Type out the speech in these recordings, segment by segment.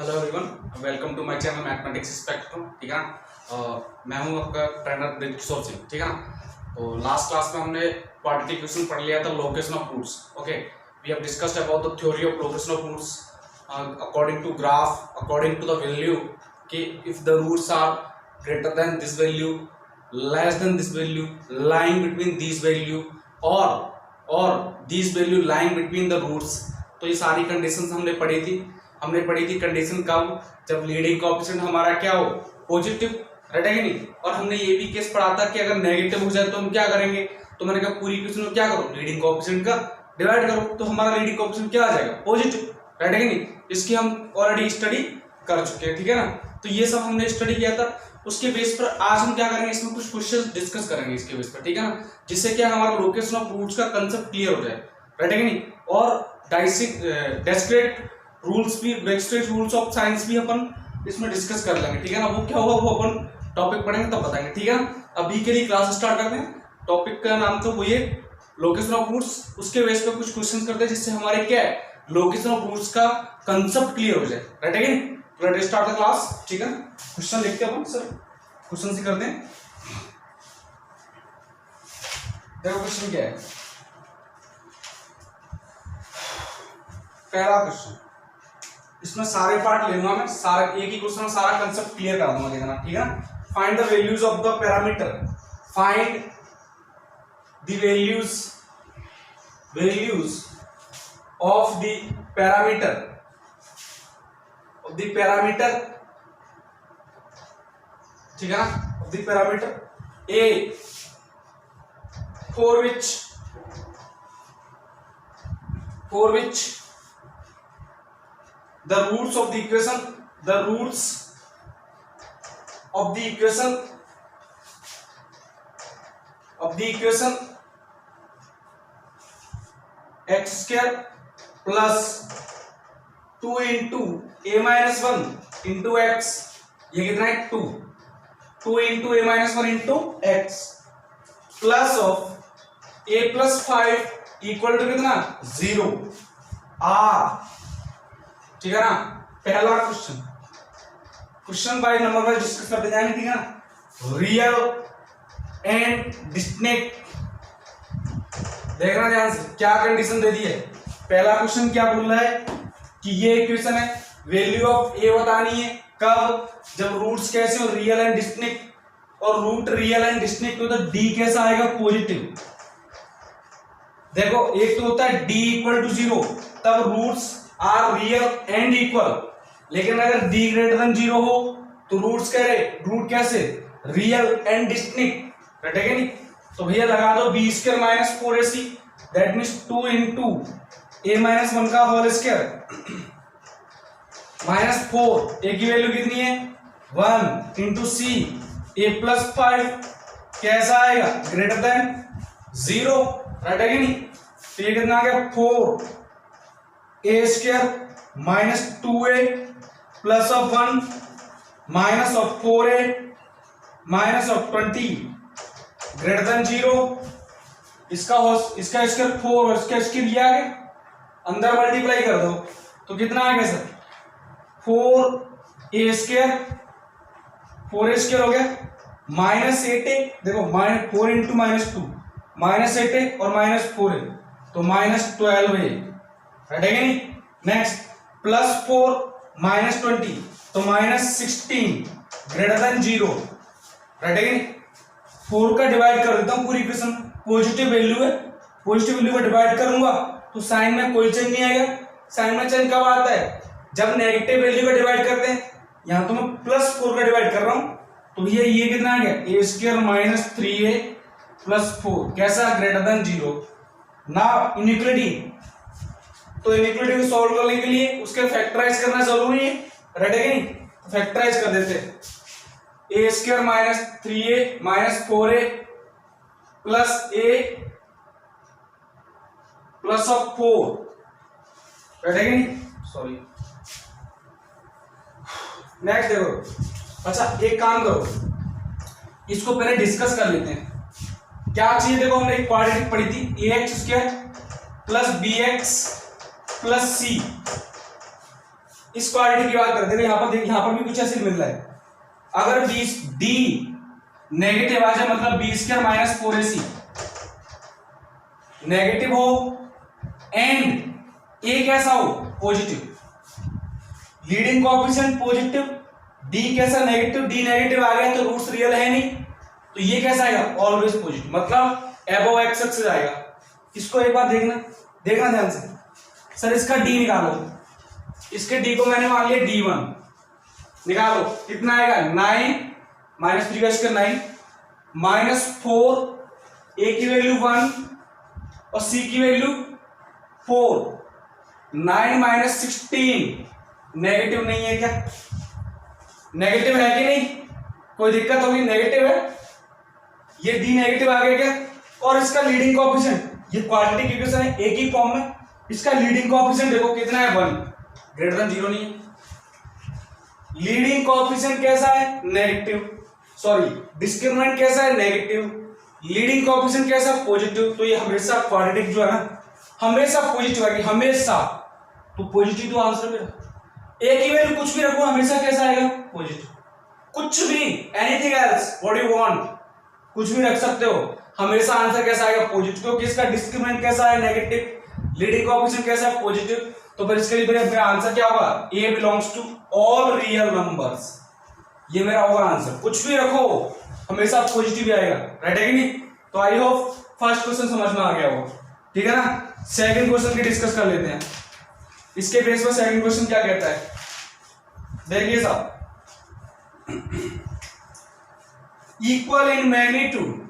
Hello everyone, welcome to my channel mathematics spectrum. ठीक है ना। मैं हूं आपका ट्रेनर ब्रिजकिशोर सिंह। ठीक है ना। तो लास्ट क्लास में हमने क्वाड्रेटिक इक्वेशन पढ़ लिया था, location of roots. Okay, we have discussed about the theory of location of roots according to graph, according to the value कि if the roots are greater than this value, less than this value, lying between this value और this value lying between the roots. तो ये सारी conditions हमने पढ़ी थी condition कब, जब लीडिंग कोएफिशिएंट हमारा क्या हो, पॉजिटिव, राइट है कि नहीं। और हमने ये भी केस पढ़ा था कि अगर नेगेटिव हो जाए तो हम क्या करेंगे। तो मैंने कहा पूरी इक्वेशन में क्या करो, लीडिंग कोएफिशिएंट का डिवाइड करो, तो हमारा लीडिंग कोएफिशिएंट क्या आ जाएगा, पॉजिटिव, राइट है कि नहीं। इसकी हम ऑलरेडी स्टडी कर चुके हैं, ठीक है ना। तो ये सब हमने स्टडी किया था। उसके बेस पर आज हम क्या करेंगे, इसमें कुछ क्वेश्चन डिस्कस करेंगे इसके बेस पर, ठीक है ना, जिससे क्या हमारा लोकेशन ऑफ रूट्स का कंसेप्ट क्लियर हो जाए, राइट है कि नहीं। और डिस्क्रीट रूल्स भी, डिस्क्रीट रूल्स ऑफ साइंस भी अपन इसमें डिस्कस कर लेंगे, ठीक है ना। वो क्या होगा वो अपन टॉपिक पढ़ेंगे तब बताएंगे, ठीक है ना। अभी के लिए क्लास स्टार्ट करते हैं। टॉपिक का नाम तो वही है, लोकेशन ऑफ रूट्स। उसके बेस पर कुछ क्वेश्चन करते हैं जिससे हमारे क्या है, लोकेशन ऑफ रूट्स का कंसेप्ट क्लियर हो जाए, राइट है कि नहीं। लेट्स स्टार्ट द क्लास, ठीक है। क्वेश्चन लिखते हैं अपन, सर क्वेश्चन से करते हैं। देखो क्वेश्चन क्या है, पहला क्वेश्चन, इसमें सारे पार्ट लेऊंगा मैं, सारा एक ही क्वेश्चन में सारा कंसेप्ट क्लियर कर दूंगा, देखना, ठीक है ना। Find the values of the parameter, find the values of the parameter ठीक है ना, of the parameter A for which the roots of the equation x square plus 2 into a minus 1 into x, ये कितना है 2 into a minus 1 into x plus of a plus 5 equal to कितना 0 r, ठीक है ना। पहला question by number wise discuss करते जाएंगे, ठीक है ना। रियल एंड डिस्टिंक्ट, देखना ध्यान से क्या कंडीशन दे दी है। पहला क्वेश्चन क्या बोल रहा है कि ये इक्वेशन है, वैल्यू ऑफ a बतानी है, कब, जब रूट्स कैसे हो, रियल एंड डिस्टिंक्ट, और रूट रियल एंड डिस्टिंक्ट हो तो डी कैसा आएगा, पॉजिटिव। देखो एक तो होता है डी इक्वल टू 0, तब roots are real and equal, लेकिन अगर डी ग्रेटर देन 0 हो तो रूट्स कह रहे, रूट कैसे, रियल एंड डिस्टिंक्ट, राइट है कि नहीं। तो भैया लगा दो b square minus 4ac, that means 2 into a minus 1 का होल स्क्वायर माइनस 4, a की वैल्यू कितनी है 1 into c a plus 5 कैसा आएगा, ग्रेटर देन 0, राइट है कि नहीं। तो ये कितना आ गया 4a square minus 2a plus of 1 minus of 4a minus of 20 greater than 0। इसका स्क्वायर 4 और इसका स्क्वायर लिया है, अंदर मल्टीप्लाई कर दो तो कितना आ गया सर 4a स्क्वायर हो गया माइनस 8a, देखो 4 इंटू माइनस 2 माइनस 8a और माइनस 4a तो माइनस 12a, राइट है कि नहीं। नेक्स्ट प्लस 4 माइनस 20 तो माइनस 16 ग्रेटर देन 0, राइट है कि नहीं। 4 का डिवाइड कर देता हूं पूरी इक्वेशन, पॉजिटिव वैल्यू है, पॉजिटिव वैल्यू का डिवाइड करूंगा तो साइन में कोई चेंज नहीं आएगा। साइन में चेंज कब आता है, जब नेगेटिव वैल्यू का डिवाइड करते हैं। यहां तो मैं प्लस 4 का डिवाइड कर रहा हूं तो ये कितना आ गया, ए स्क्वायर माइनस 3a प्लस 4 कैसा, ग्रेटर देन 0। ना इनइक्वालिटी, तो इनइक्वालिटी को सॉल्व करने के लिए उसके फैक्टराइज करना जरूरी है, राइट है कि नहीं। फैक्टराइज कर देते हैं, a square minus 3a minus 4a plus a plus of 4, right है कि नहीं, सॉरी। नेक्स्ट देखो, अच्छा एक काम करो, इसको पहले डिस्कस कर लेते हैं क्या चाहिए। देखो हमने एक क्वाड्रेटिक पढ़ी थी, ax square plus bx plus c इस क्वाड्रेटिक की बात करते हैं, यहां पर भी कुछ ऐसे मिल रहा है। अगर डी नेगेटिव आ जाए मतलब b square minus 4ac negative हो एंड ए कैसा हो positive, leading coefficient positive, d कैसा नेगेटिव, डी नेगेटिव आ गया तो रूट्स रियल है नहीं, तो ये कैसा आएगा ऑलवेज पॉजिटिव, मतलब अबव एक्स एक्सिस आएगा। इसको एक बार देखना ध्यान से। सर इसका डी निकालो, इसके डी को मैंने मान लिया d1, निकालो कितना आएगा 9 माइनस 3 का स्क्वायर 9 माइनस 4, a की वैल्यू 1 और c की वैल्यू 4, 9 माइनस 16 नेगेटिव नहीं है क्या, नेगेटिव है कि नहीं, कोई दिक्कत होगी, नेगेटिव है, ये डी नेगेटिव आ गया क्या, और इसका लीडिंग कोएफिशिएंट, ये क्वाड्रेटिक इक्वेशन है एक ही फॉर्म में, इसका लीडिंग कोएफिशिएंट देखो कितना है 1, ग्रेटर देन 0 नहीं है, लीडिंग कोएफिशिएंट कैसा है नेगेटिव, सॉरी डिस्क्रिमिनेंट कैसा है नेगेटिव, लीडिंग कोएफिशिएंट कैसा पॉजिटिव, तो ये हमेशा क्वाड्रेटिक जो है ना हमेशा पॉजिटिव आएगी, हमेशा, तो पॉजिटिव तो आंसर मेरा, एक ही वैल्यू कुछ भी रखो हमेशा कैसा आएगा पॉजिटिव, कुछ भी anything else what you want, कुछ भी रख सकते हो, हमेशा आंसर कैसा आएगा पॉजिटिव, क्योंकि इसका डिस्क्रिमिनेंट कैसा है नेगेटिव, लीडिंग कोएफिशिएंट कैसा है पॉजिटिव, तो फिर इसके लिए मेरा आंसर क्या होगा, a belongs to all real numbers, ये मेरा होगा आंसर, कुछ भी रखो हमेशा पॉजिटिव ही आएगा, राइट है कि नहीं। तो आई होप फर्स्ट क्वेश्चन समझ में आ गया होगा, ठीक है ना। सेकंड क्वेश्चन की डिस्कस कर लेते हैं, इसके बेस पर सेकंड क्वेश्चन क्या कहता है, देखिए साहब, equal in magnitude,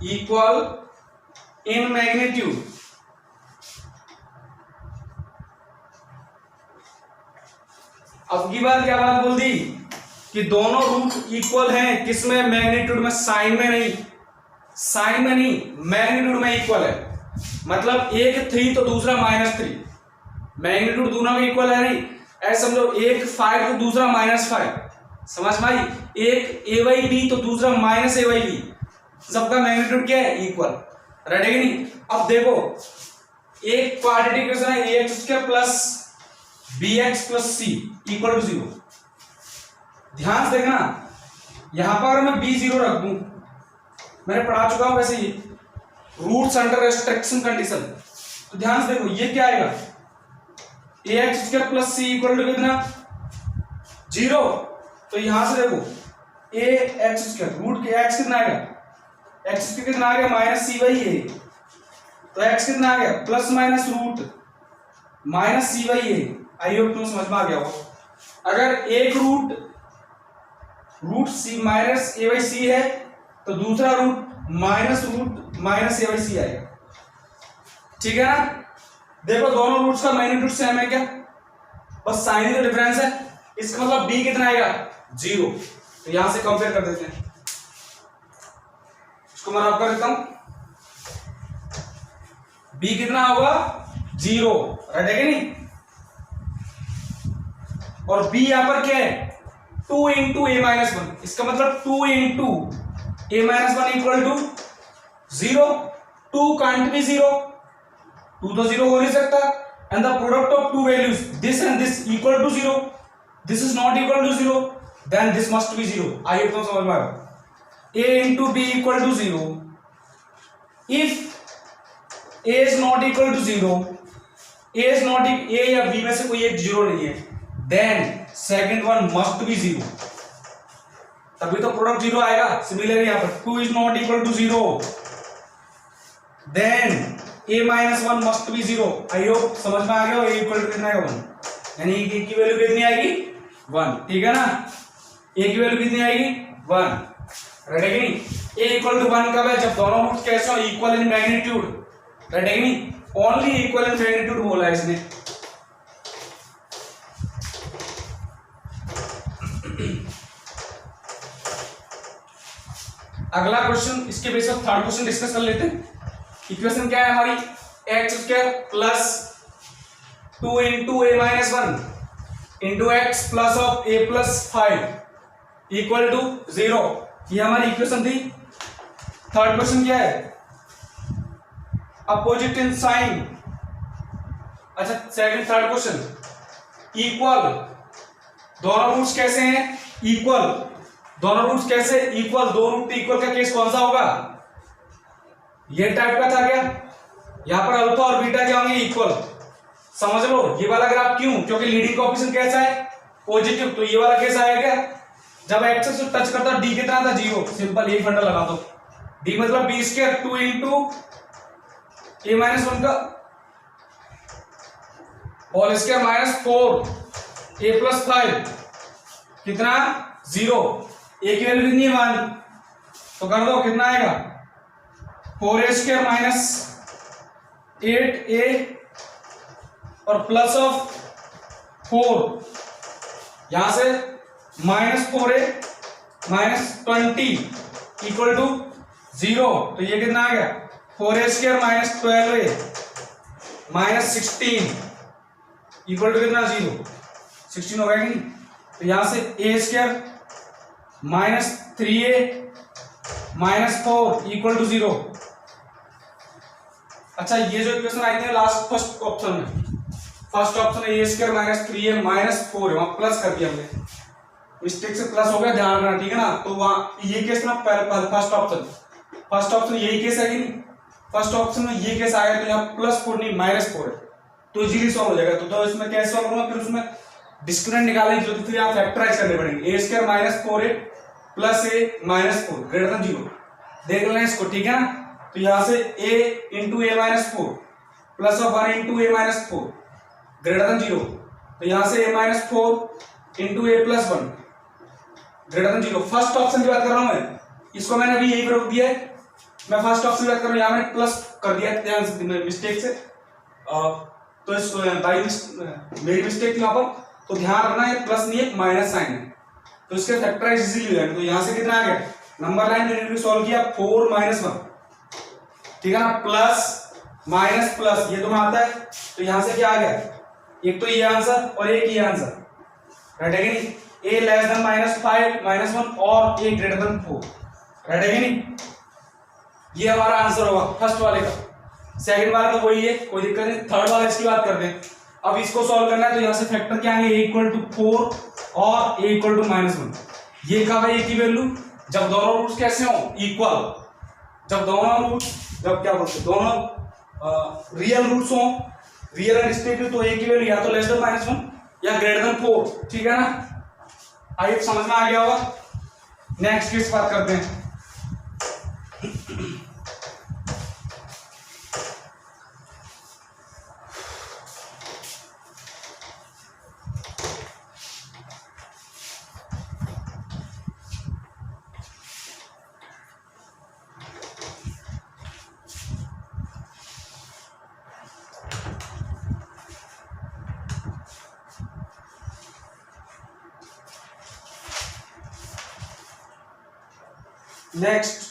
equal in magnitude, अब की बार क्या बात बोल दी कि दोनों रूट इक्वल हैं, किसमें, मैग्नीट्यूड में, साइन में नहीं, साइन में नहीं, मैग्नीट्यूड में इक्वल है, मतलब एक 3 तो दूसरा -3, मैग्नीट्यूड दोनों में इक्वल है नहीं, ऐसे समझो एक 5 तो दूसरा -5, समझ में आई, एक a/b तो दूसरा -a/b, सबका मैग्नीट्यूड क्या है इक्वल, राइट है कि नहीं। अब देखो एक क्वाड्रेटिक इक्वेशन है ax² plus bx plus c equal to 0, ध्यान से देखना, यहां पर अगर मैं b0 रख दूं, मैंने पढ़ा चुका हूं वैसे ही, रूट्स अंडर रेस्ट्रिक्शन कंडीशन, तो ध्यान से देखो ये क्या आएगा, ax² plus c equal to कितना 0, तो यहां से देखो ax² रूट के x कितना आएगा, x कितना आ गया -c/a, तो x कितना आ गया plus minus root -c/a, I hope तुम समझ में आ गया हो। अगर एक रूट c माइनस a/c है तो दूसरा रूट -a/c आएगा, ठीक है ना। देखो दोनों रूट्स का मैग्नीट्यूड सेम है क्या, बस साइन ही तो डिफरेंस है, इसका मतलब b कितना आएगा 0, तो यहां से कंपेयर कर देते हैं, इसको मैं रब कर देता हूं, b कितना होगा 0, राइट है कि नहीं, और b यहां पर क्या है 2 इंटू a-1, इसका मतलब 2 into a-1 equal to 0, 2 can't be 0, 2 तो 0 हो नहीं सकता, and the product of two values this and this equal to 0, this is not equal to 0, then this must be 0, I hope तुम समझ में आया, a into b equal to 0, if a is not equal to 0, a is not a या b में से कोई एक 0 नहीं है, then second one must be 0, तभी तो प्रोडक्ट 0 आएगा। सिमिलरली यहां पर 2 is not equal to 0, then a-1 must be 0, I hope समझ में आ गया, a इक्वल टू कितना आएगा 1, यानी a की वैल्यू कितनी आएगी 1, ठीक है ना, a की वैल्यू कितनी आएगी 1, राइट है कि नहीं। a इक्वल टू 1 कब है, जब दोनों रूट्स कैसे हो इक्वल इन मैग्नीट्यूड, राइट है कि नहीं, ओनली इक्वल इन मैग्नीट्यूड बोला है इसने। अगला क्वेश्चन, इसके बेस पर थर्ड क्वेश्चन डिस्कस कर लेते हैं। इक्वेशन क्या है हमारी, x² plus 2 into a-1 into x plus of a plus 5 equal to 0, ये हमारी इक्वेशन थी। थर्ड क्वेश्चन क्या है, अपोजिट इन साइन, अच्छा सेकंड थर्ड क्वेश्चन, इक्वल, दोनों रूट्स कैसे हैं? इक्वल, दोनों रूट्स कैसे इक्वल? दो रूट इक्वल का केस कौन सा होगा? ये टाइप का था क्या? यहां पर अल्फा और बीटा क्या होंगे? इक्वल। समझ लो ये वाला ग्राफ क्यों? क्योंकि लीडिंग कोएफिशिएंट कैसा है? पॉजिटिव। तो ये वाला केस आया क्या? जब एक्स से टच करता डी कितना था? 0। सिंपल यही फंडा लगा दो। डी मतलब बी स्क्वायर 2 इंटू ए माइनस 1 का होल स्क्वायर माइनस 4 ए प्लस 5 कितना? 0। ए की वैल्यू कितनी है? 1। तो कर दो, कितना आएगा? 4a स्क्वायर माइनस 8a और प्लस ऑफ 4 यहां से minus 4a minus 20 equal to 0। तो ये कितना आ गया? 4a square minus 12a minus 16 equal to कितना? 0। 16 हो गया कि नहीं? तो यहां से a square minus 3a minus 4 equal to 0। अच्छा ये जो इक्वेशन आई थी लास्ट फर्स्ट ऑप्शन में, फर्स्ट ऑप्शन है a square minus 3a minus 4 वहां प्लस कर दिया हमने, मिस्टेक से प्लस हो गया, ध्यान रखना, ठीक है ना? तो वहां ये केस ना फर्स्ट ऑप्शन यही केस है कि नहीं? फर्स्ट ऑप्शन में ये केस आया तो यहाँ प्लस 4 नहीं माइनस 4 है, तो इजीली सॉल्व हो जाएगा। तो इसमें कैसे सॉल्व करूंगा? फिर उसमें डिस्क्रिमिनेंट निकालने की जरूरत, फिर आप फैक्टराइज करने पड़ेंगे। A square minus 4a plus a minus 4 greater than 0 देख लेना इसको, ठीक है ना? तो यहां से a into A minus 4 plus of 1 into A minus 4 greater than 0। तो यहां से a minus 4 into A plus 1 greater than 0। First option की बात कर रहा हूं मैं, इसको मैंने अभी यही रोक दिया है, मैं फर्स्ट ऑप्शन की बात कर रहा हूं, यहां मैंने प्लस कर दिया ध्यान से मिस्टेक से, तो इस मेरी मिस्टेक थी वहां पर, तो ध्यान रखना ये प्लस नहीं है माइनस साइन है, तो इसके फैक्टराइज इजीली हो जाएंगे। तो यहां से कितना आ गया? नंबर लाइन मैंने सॉल्व किया 4 माइनस 1, ठीक है ना? प्लस माइनस प्लस ये दोनों आता है, तो यहां से क्या आ गया? एक तो ये आंसर और एक ये आंसर, राइट है कि नहीं? a less than minus 5 minus 1 और a ग्रेटर देन 4, राइट है कि नहीं? ये हमारा आंसर होगा फर्स्ट वाले का। सेकंड वाला तो वही है, कोई दिक्कत नहीं। थर्ड वाला इसकी बात करते हैं। अब इसको सॉल्व करना है तो यहां से फैक्टर क्या आएंगे? a इक्वल टू 4 और a इक्वल टू माइनस 1। ये कब है a की वैल्यू? जब दोनों रूट्स कैसे हो? इक्वल। जब दोनों रूट्स, जब क्या बोलते हैं, दोनों रियल रूट्स हो, रियल एंड डिस्टिंक्ट, तो a की वैल्यू या तो लेस देन माइनस 1 या ग्रेटर देन 4, ठीक है ना? आई समझ में आ गया होगा। नेक्स्ट केस बात करते हैं। Next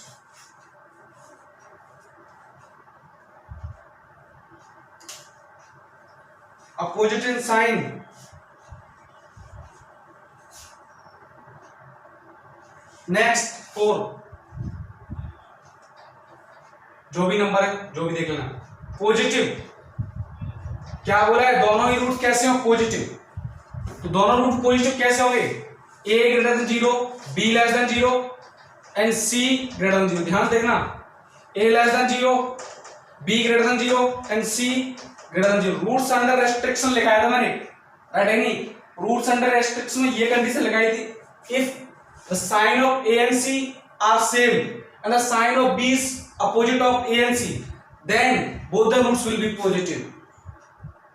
opposite in sign, next 4 जो भी नंबर है, जो भी देख लेना। पॉजिटिव क्या बोला है? दोनों ही रूट कैसे हो? पॉजिटिव। तो दोनों रूट पॉजिटिव कैसे होंगे? a greater than 0, b less than 0 and c greater than 0। ध्यान से देखना, a less than 0, b greater than 0 and c greater than 0। Roots under restriction लिखाया था मैंने, राइट है नहीं? रूट्स अंडर रेस्ट्रिक्शन में ये कंडीशन लगाई थी, if the sign of a and c are same and the sign of b is opposite of a and c, then both the roots will be positive।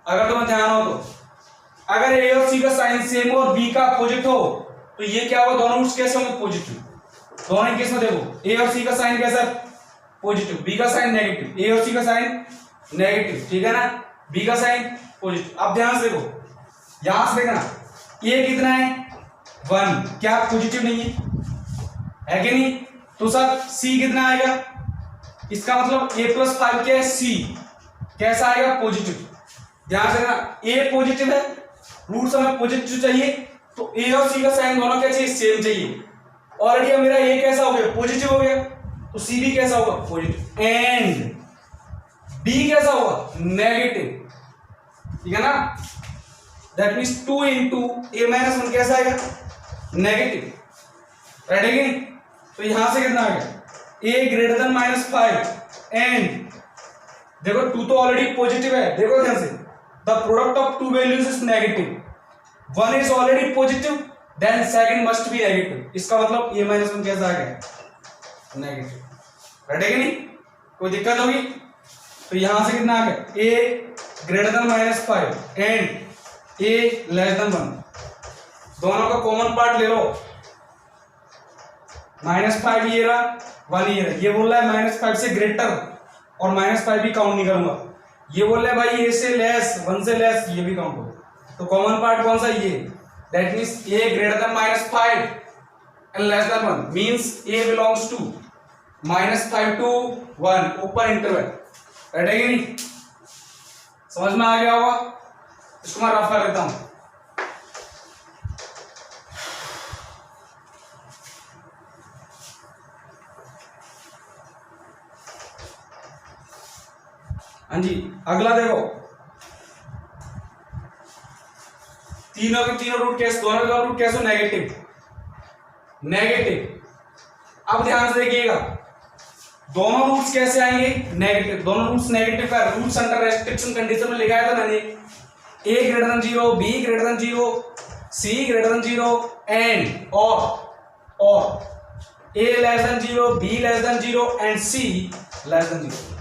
अगर तुम्हें ध्यान हो तो, अगर a और c का साइन सेम हो और b का अपोजिट हो, तो ये क्या होगा? दोनों रूट्स कैसे होंगे? पॉजिटिव। दोनों केस में देखो, a और c का साइन कैसा है? पॉजिटिव, b का साइन नेगेटिव, a और c का साइन नेगेटिव, ठीक है ना? b का साइन पॉजिटिव। अब ध्यान से देखो, यहां से देखना, a कितना है? 1, क्या पॉजिटिव नहीं है कि नहीं? तो सर c कितना आएगा? इसका मतलब a प्लस 5 क्या है? c कैसा आएगा? पॉजिटिव। ध्यान से देखना, a पॉजिटिव है, रूट्स हमें पॉजिटिव चाहिए, तो a और c का साइन दोनों क्या चाहिए? सेम चाहिए। ऑलरेडी मेरा a कैसा हो गया? पॉजिटिव हो गया, तो c भी कैसा होगा? पॉजिटिव। एंड b कैसा होगा? नेगेटिव। ठीक है ना, that means 2 into A minus 1 कैसा आएगा, नेगेटिव, राइट है कि नहीं। तो यहां से कितना आ गया, ए ग्रेटर देन -5 एंड देखो 2 तो ऑलरेडी पॉजिटिव है, देखो ध्यान से, the product of two values is negative, 1 is already positive then second must be negative, इसका मतलब a - 1 कैसा आ गया, नेगेटिव, राइट है कि नहीं, कोई दिक्कत होगी। तो यहां से कितना आ गया, a greater than -5 and a less than 1, दोनों का कॉमन पार्ट ले लो, -5 ये रहा, 1 ये रहा, ये बोल रहा है -5 से ग्रेटर और -5 भी काउंट नहीं करूंगा, ये बोल रहा है भाई a से लेस, 1 से लेस, ये भी काउंट करो। तो कॉमन पार्ट कौन सा, ये, that means a greater than -5 and less than 1 means a belongs to -5 to 1 ऊपर इंटरवल, राइट है कि नहीं, समझ में आ गया होगा। इसको मैं रफ कर देता हूं, हाँ जी। अगला देखो, तीनों के तीनों रूट कैसे, दोनों का रूट कैसे, नेगेटिव, नेगेटिव। अब ध्यान से देखिएगा, दोनों रूट्स कैसे आएंगे, नेगेटिव, दोनों रूट्स नेगेटिव का रूट्स अंडर रेस्ट्रिक्शन कंडीशन में लिखा था मैंने, a greater than 0, b greater than 0, c greater than 0 and और a less than 0, b less than 0 and c less than 0।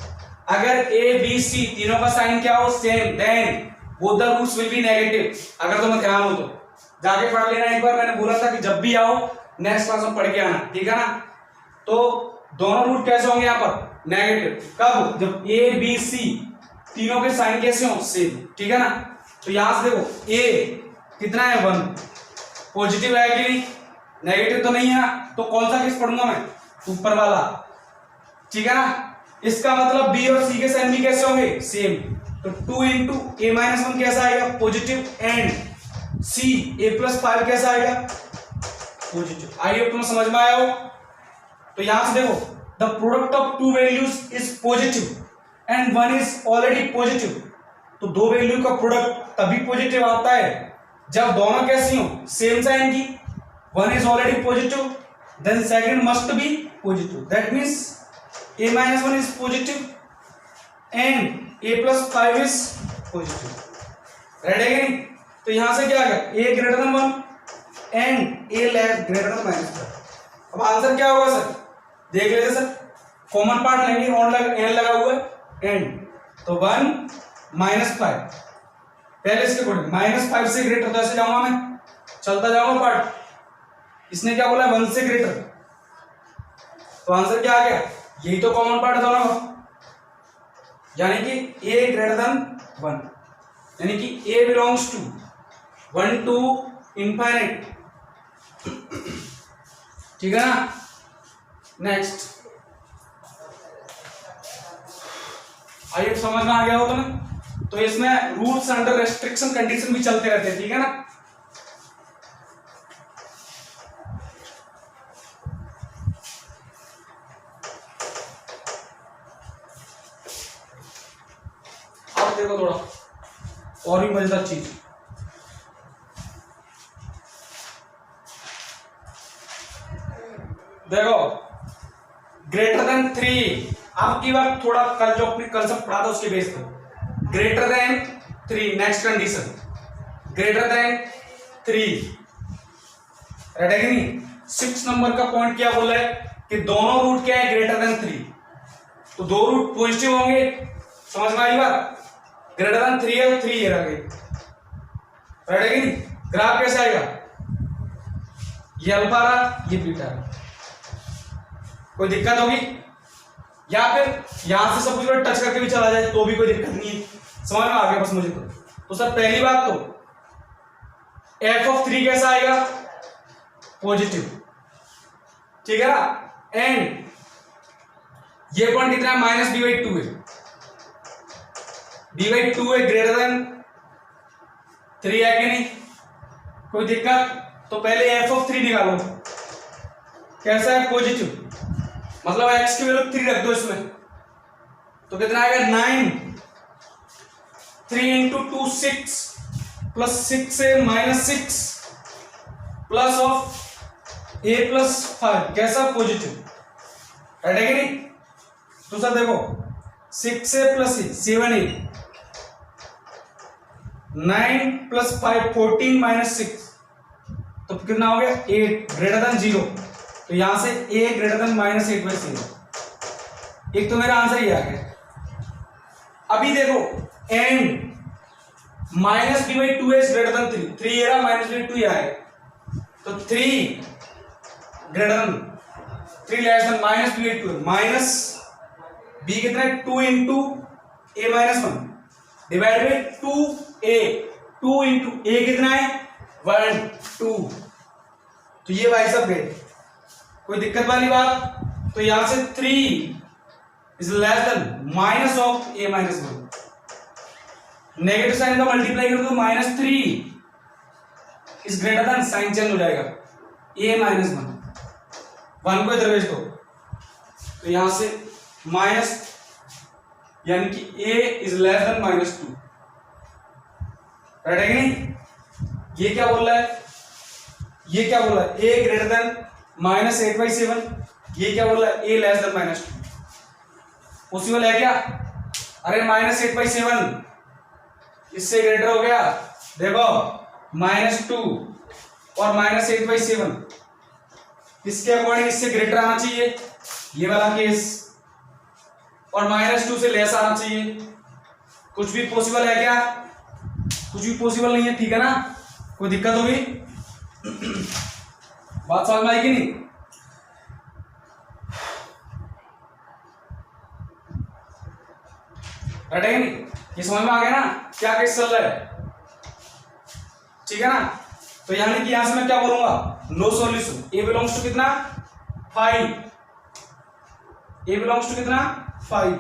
अगर a b c तीनों का साइन क्या हो, same, then both the roots will be negative. अगर तुम्हें ध्यान हो तो जाके पढ़ लेना, एक बार मैंने बोला था कि जब भी आओ नेक्स्ट क्लास में पढ़ के आना, ठीक है ना। तो दोनों रूट कैसे होंगे यहाँ पर, नेगेटिव, कब, जब a b c तीनों के साइन कैसे हो, सेम, ठीक है ना। तो यहां से देखो a कितना है, 1, पॉजिटिव है कि नहीं, नेगेटिव तो नहीं है ना, तो कौन सा केस पढ़ूंगा मैं, ऊपर वाला, ठीक है ना। इसका मतलब b और c के साइन भी कैसे होंगे, सेम, तो 2 इंटू a - 1 कैसा आएगा, पॉजिटिव एंड c a + 5 कैसा आएगा, पॉजिटिव। आई होप तुम्हें समझ में आया हो। तो यहां से देखो, the product of two values is positive and 1 is already positive, तो दो वैल्यू का प्रोडक्ट तभी पॉजिटिव आता है जब दोनों कैसी हो, सेम साइन की, 1 is already positive then second must be positive, that means a - 1 is positive and a + 5 is positive, right है कि नहीं। तो यहां से क्या आ गया, a greater than 1 and a greater than -5। अब आंसर क्या होगा सर, देख लेते सर, कॉमन पार्ट लेंगे, ऑन एन लगा हुआ है एंड, तो 1 -5, पहले इसके अकॉर्डिंग -5 से ग्रेटर, तो ऐसे जाऊंगा मैं, चलता जाऊंगा पार्ट, इसने क्या बोला, 1 से ग्रेटर, तो आंसर क्या आ गया, यही तो कॉमन पार्ट है दोनों का, यानी कि a ग्रेटर देन 1, यानी कि a belongs to 1 to infinite, ठीक है ना। नेक्स्ट, आइए समझ में आ गया हो तुम्हें। तो इसमें रूल्स अंडर रेस्ट्रिक्शन कंडीशन भी चलते रहते हैं, ठीक है ना। अब देखो थोड़ा और भी मजेदार चीज, देखो ग्रेटर देन 3, अब की बार थोड़ा कल जो अपने कंसेप्ट पढ़ा था उसके बेस पर, greater than 3, next condition, greater than 3, right है कि नहीं। 6 नंबर का पॉइंट क्या बोल रहा है कि दोनों रूट क्या है, ग्रेटर देन 3, तो दो रूट पॉजिटिव होंगे, समझ में आई बात, ग्रेटर देन 3 है तो 3 ये रह गई, राइट है कि नहीं। ग्राफ कैसे आएगा, ये अल्फा रहा, ये बीटा रहा, कोई दिक्कत होगी, या फिर यहां से सब कुछ टच करके भी चला जाए तो भी कोई दिक्कत नहीं है, समझ में आ गया बस मुझे। तो सर पहली बात तो f(3) कैसा आएगा, पॉजिटिव, ठीक है ना, एंड ये पॉइंट कितना है, -b/2 है, b/2 है, ग्रेटर देन 3 है कि नहीं, कोई दिक्कत। तो पहले f(3) निकालो, कैसा है, पॉजिटिव, मतलब x की वैल्यू 3 रख दो इसमें, तो कितना आएगा, 9, 3 इंटू 2 6 प्लस 6 से -6 प्लस ऑफ a प्लस 5 कैसा पॉजिटिव, राइट है कि नहीं। तो सर देखो 6 से प्लस 7 8 9 प्लस 5 14 माइनस 6 तो कितना हो गया 8 ग्रेटर देन 0। तो यहां से a ग्रेटर देन -8/0। एक तो मेरा आंसर ये आ गया। अभी देखो and -b/2 is greater then 3 ये रहा -b/2 ये आएगा तो 3 greater than 3 less than -b/2 minus b कितना है 2 into a minus 1 divide by 2a 2 into a कितना है 1 2। तो ये भाई सब गए, कोई दिक्कत वाली बात। तो यहां से 3 is less than minus of a minus 1। Negative sign का मल्टीप्लाई करो तो -3 is greater than, sign change हो जाएगा a माइनस 1 को इधर भेज दो तो यहां से माइनस यानी कि a is less then -2, right है कि नहीं। ये क्या बोल रहा है, ये क्या बोल रहा है a ग्रेटर देन -8/7, ये क्या बोल रहा है a लेस देन -2। पॉसिबल है क्या, अरे -8/7 इससे ग्रेटर हो गया, देखो -2 और -8/7 इसके अकॉर्डिंग इससे ग्रेटर आना चाहिए ये वाला केस, और -2 से लेस आना चाहिए। कुछ भी पॉसिबल है क्या, कुछ भी पॉसिबल नहीं है, ठीक है ना। कोई दिक्कत होगी बात समझ में आएगी नहीं। राइट है नहीं, ये समझ में आ गया ना क्या केस चल रहा है, ठीक है ना। तो यानी कि यहां से मैं क्या बोलूंगा, no solution. A belongs to कितना 5, ए बिलोंग्स टू कितना 5।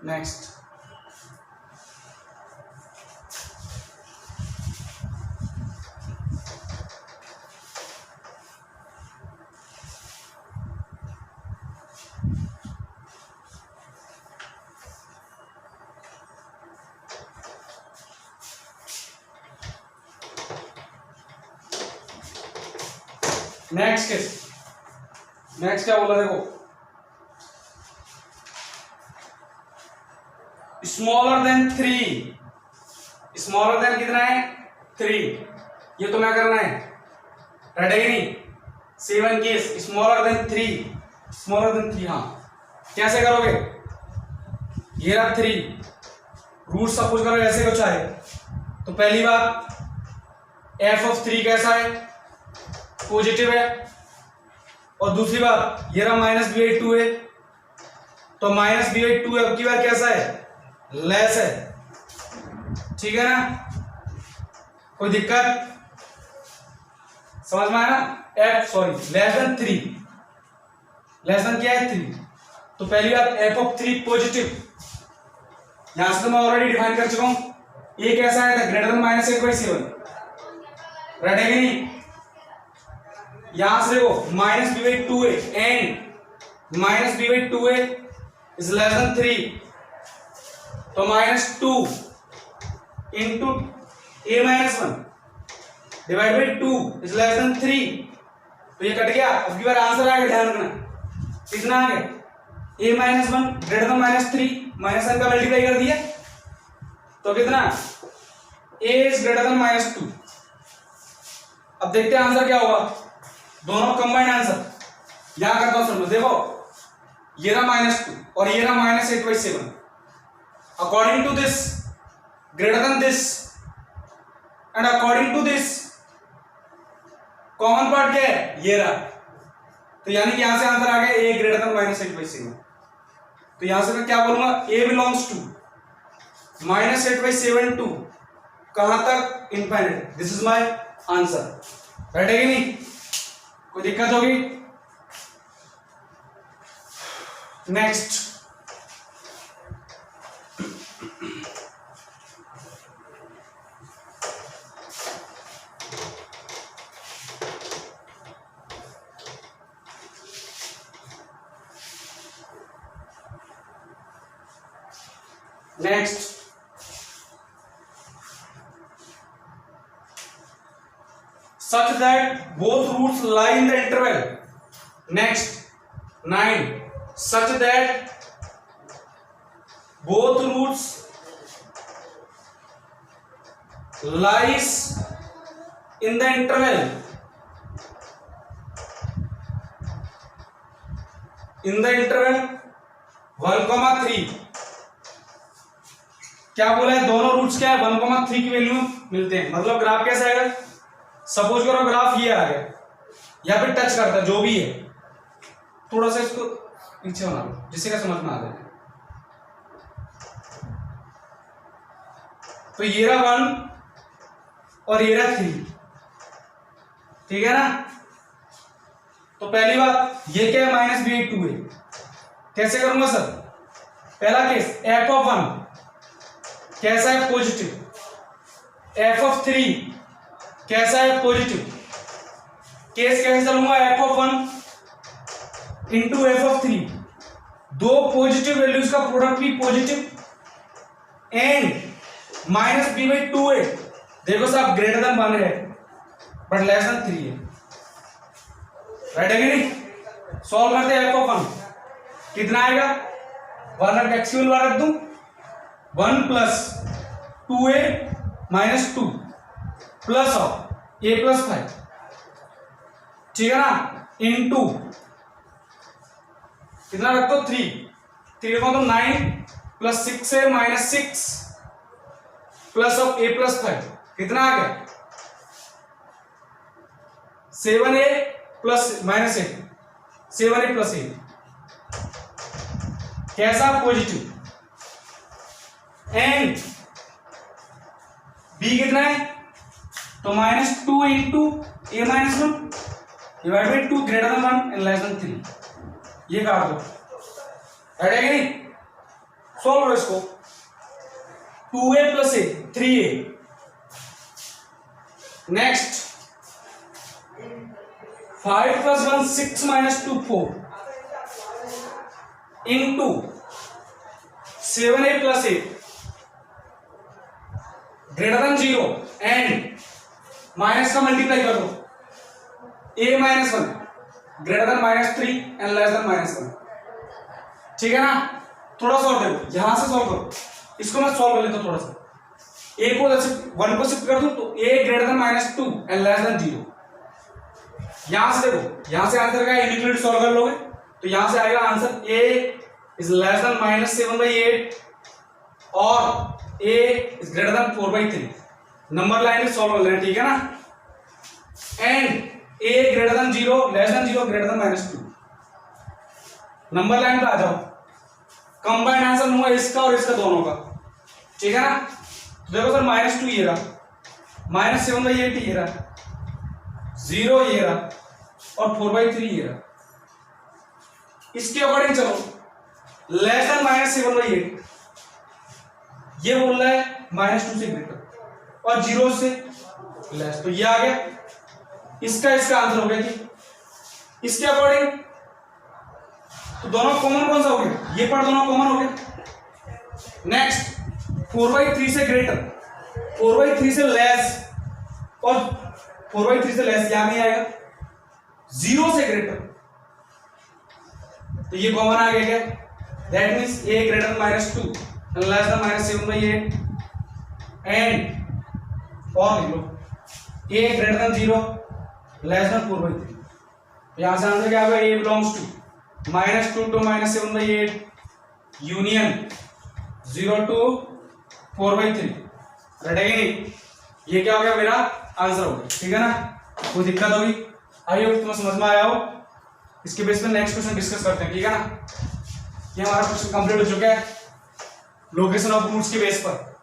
नेक्स्ट नेक्स्ट केस, नेक्स्ट क्या बोला देखो, स्मॉलर देन 3, स्मॉलर देन कितना है 3, ये तो मैं करना है, राइट है कि नहीं। 7 case smaller than 3, smaller than 3, हाँ कैसे करोगे, ये रहा 3, रूट सपोज करो ऐसे कुछ आए तो पहली बात f ऑफ 3 कैसा है, पॉजिटिव है, और दूसरी बात ये रहा -b/2 है तो -b/2 अब की बार कैसा है, लेस है, ठीक है ना। कोई दिक्कत समझ में आया ना, f sorry less than 3, less than क्या है 3, तो पहली बात f ऑफ 3 पॉजिटिव, यहां से तो मैं ऑलरेडी डिफाइन कर चुका हूं, ये कैसा है ग्रेटर देन -8/7, राइट है कि नहीं। यहां से वो -b/2 है एंड -b/2 है इज लेस देन 3 तो -2 into a minus 1 divide by 2 is less then 3 तो ये कट गया। अब की बार आंसर आ गया, ध्यान रखना कितना आ गया a माइनस 1 ग्रेटर देन -3 -1 का मल्टीप्लाई कर दिया तो कितना a इज ग्रेटर देन -2। अब देखते हैं आंसर क्या होगा, दोनों कंबाइंड आंसर यहां करता हूं समझो, देखो ये रहा -2 और ये रहा -8/7, according to this greater than this and according to this common part क्या है, ये रहा, तो यानी कि यहां से आंसर आ गया a ग्रेटर देन -8/7। तो यहां से मैं क्या बोलूंगा, a बिलोंग्स टू -8/7 टू कहां तक, infinite, this is my answer, right है कि नहीं। कोई दिक्कत होगी, next next such that both roots lie in the interval. Next 9 such that both roots lies in the interval, in the interval 1,3. क्या बोला है, दोनों रूट्स क्या है 1,3 की वैल्यू मिलते हैं। मतलब ग्राफ कैसा आएगा, सपोज करो ग्राफ ये आ गया या फिर टच करता है, जो भी है, थोड़ा सा इसको पीछे बना लो जिससे क्या समझ में आ जाए। तो ये रहा 1 और ये रहा 3, ठीक है ना। तो पहली बात ये क्या है, -b/2 है। कैसे करूंगा सर, पहला केस f(1) कैसा है, पॉजिटिव। f(3) कैसा है, पॉजिटिव। केस कैसे चलूंगा, f(1) इंटू f(3), दो पॉजिटिव वैल्यूज का प्रोडक्ट भी पॉजिटिव एंड -b/2 है। देखो साहब ग्रेटर देन 1 है बट लेस देन 3 है, राइट है कि नहीं। सॉल्व करते हैं f(1), कितना आएगा, 1 रख एक्चुअल 1 रख दूं, 1 + 2a - 2 प्लस ऑफ a + 5, ठीक है ना, इनटू कितना रख दो 3 रखो तो 9 + 6a - 6 प्लस ऑफ a + 5, कितना आ गया 7a + -8, 7a + 8 कैसा, पॉजिटिव। एंड b कितना है, तो -2 into a - 1 divide by 2 greater than 1 and less then 3, ये काट दो, राइट है कि नहीं। सॉल्व करो इसको, 2a + a 3a। Next 5 + 1 6 - 2 4 into 7a + 8 greater than 0 and minus का मल्टीप्लाई कर दो, a - 1 greater than -3 and less than -1, ठीक है ना। थोड़ा सॉल्व करो, यहां से सॉल्व करो, इसको मैं सॉल्व कर लेता हूं थोड़ा सा। a को 1 को शिफ्ट कर दूं तो a greater than -2 and less than 0। यहां से देखो, यहां से आंसर का इनइक्वालिटी सॉल्व कर लोगे तो यहां से आएगा answer a is less than -7/8 और a is greater then 4/3। Number line में सॉल्व कर लेना, ठीक है ना। And a greater than 0 less than 0 greater than -2, number line पे आ जाओ। कंबाइंड आंसर लूंगा इसका और इसका दोनों का, ठीक है ना। तो देखो सर -2 ये रहा, -7/8 ये रहा, 0 ये रहा और 4/3 ये रहा। इसके अकॉर्डिंग चलो, लेस देन -7/8 ये बोल रहा है -2 से ग्रेटर और 0 से लेस, तो ये आ गया। इसका आंसर हो गया कि इसके अकॉर्डिंग तो दोनों कॉमन कौन सा हो गया, ये पार्ट दोनों कॉमन हो गया। नेक्स्ट 4/3 से ग्रेटर, 4/3 से लेस और 4/3 से लेस यहां नहीं आएगा, 0 से ग्रेटर, तो ये कॉमन आ गया क्या, that means a greater than -2 and less than -7/8 and और लिख लो a greater than 0 less than 4/3। यहां से आंसर क्या आएगा, a belongs to -2 to -7/8 union 0 to 4/3, right है कि नहीं। ये क्या हो गया, मेरा आंसर हो गया, ठीक है ना। कोई दिक्कत होगी, आई होप तुम्हें समझ में आया हो। इसके बेस पे नेक्स्ट क्वेश्चन डिस्कस करते हैं, ठीक है ना। ये हमारा क्वेश्चन कंप्लीट हो चुका है लोकेशन ऑफ रूट्स के बेस पर।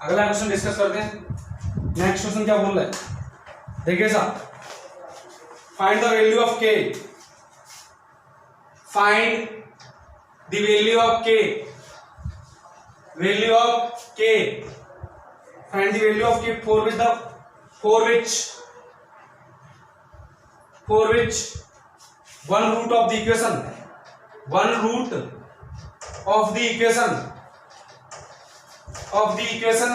अगला क्वेश्चन डिस्कस करते हैं। नेक्स्ट क्वेश्चन क्या बोल रहा है, देखिए साहब, find the value of k, find the value of k value of के, फाइंड द वैल्यू ऑफ के for which one root of the equation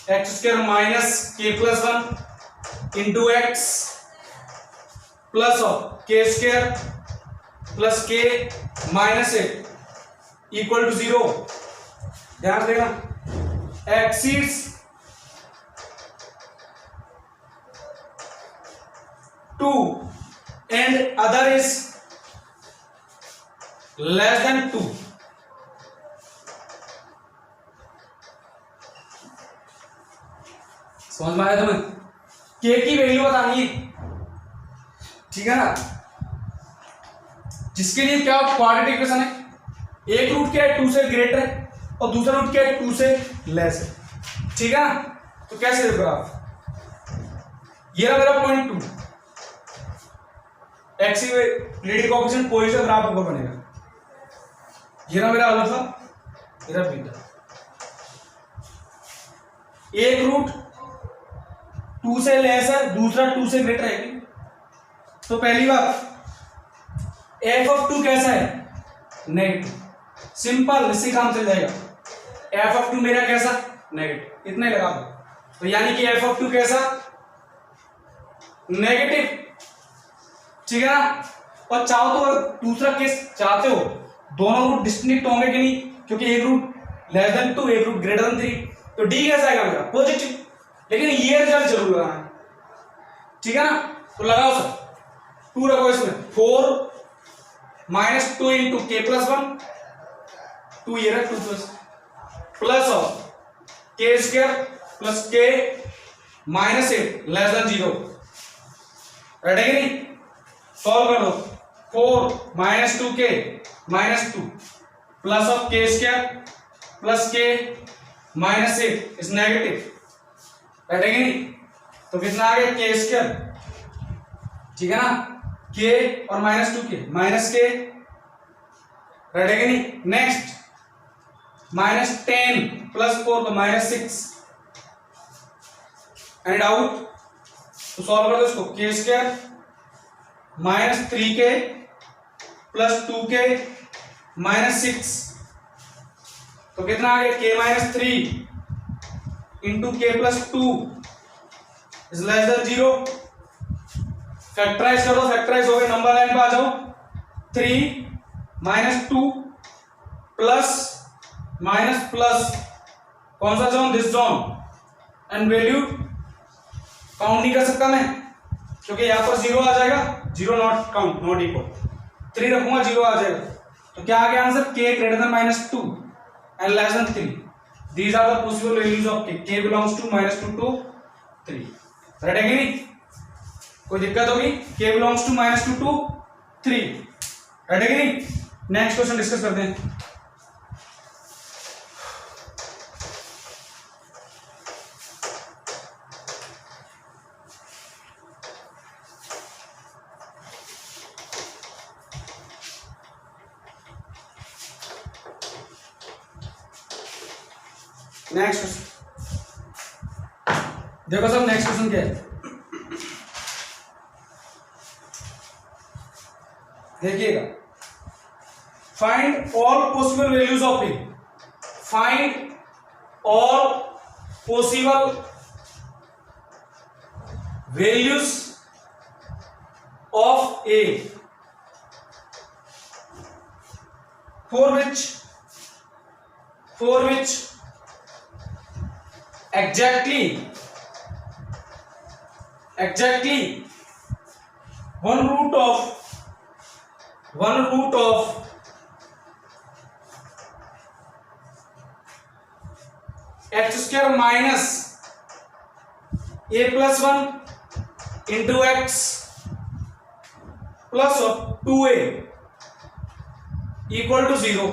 x square minus k plus 1 into x plus of k square plus k minus 8 equal to 0. ध्यान देना, exceeds 2 and other is less than 2. समझ में आया तुम्हें? के की value बतानी है, ठीक है ना, जिसके लिए क्या क्वाड्रेटिक इक्वेशन है, एक रूट क्या है 2 से ग्रेटर है और दूसरा रूट क्या है 2 से लेस है, ठीक है ना। तो कैसे देखो आप, ये रहा मेरा point 2, x leading coefficient positive graph ऊपर बनेगा, ये रहा मेरा अल्फा, ये रहा बीटा, एक रूट 2 से लेस है, दूसरा 2 से ग्रेटर है। तो पहली बात f ऑफ 2 कैसा है, नेगेटिव, सिंपल, इससे काम चल जाएगा। f ऑफ 2 मेरा कैसा, नेगेटिव, इतना ही लगा दो। तो यानी कि f ऑफ 2 कैसा, नेगेटिव, ठीक है ना। और चाहो तो दूसरा केस चाहते हो, दोनों रूट डिस्टिंक्ट होंगे कि नहीं, क्योंकि एक रूट लेस देन 2, एक रूट ग्रेटर देन 3, तो d कैसा आएगा मेरा, पॉजिटिव, लेकिन ये रिजल्ट जरूर लगाना है, ठीक है ना। तो लगाओ सर, 2 रखो इसमें, 4 माइनस 2 इंटू के प्लस 1, 2 ये रहा 2 प्लस ऑफ के स्क्वायर प्लस के माइनस 8 लेस देन 0, रेडी कि नहीं। सॉल्व कर दो, 4 माइनस 2 के माइनस 2 प्लस ऑफ के स्क्वायर प्लस के माइनस 8 इज नेगेटिव, बैठेंगे नहीं। तो कितना आ गया, के स्क्वायर, ठीक है ना, के और माइनस 2 के माइनस के, बैठेंगे नहीं। नेक्स्ट माइनस 10 प्लस 4 तो माइनस 6, एंड आउट। तो सॉल्व कर दो इसको, के स्क्वायर माइनस 3 के प्लस 2 के माइनस 6, तो कितना आ गया, k minus 3 into k plus 2 is less than 0। Factorise कर दो, फैक्टराइज हो गए, नंबर लाइन पे आ जाओ, 3 माइनस 2 प्लस माइनस प्लस, कौन सा zone, this zone, and value count नहीं कर सकता मैं, क्योंकि यहां पर 0 आ जाएगा, 0 नॉट काउंट, नॉट इक्वल, 3 रखूंगा 0 आ जाएगा। तो क्या आ गया answer, k greater than -2 and less then 3, these are the possible values of k, k belongs to -2 to 3, ready कि नहीं, कोई दिक्कत होगी, k belongs to -2 to 3, ready कि नहीं। नेक्स्ट क्वेश्चन डिस्कस करते हैं। नेक्स्ट क्वेश्चन देखो सब, नेक्स्ट क्वेश्चन क्या है, देखिएगा, find all possible values of A, find all possible values of A for which exactly one root of x square minus a plus 1 into x plus of 2a equal to 0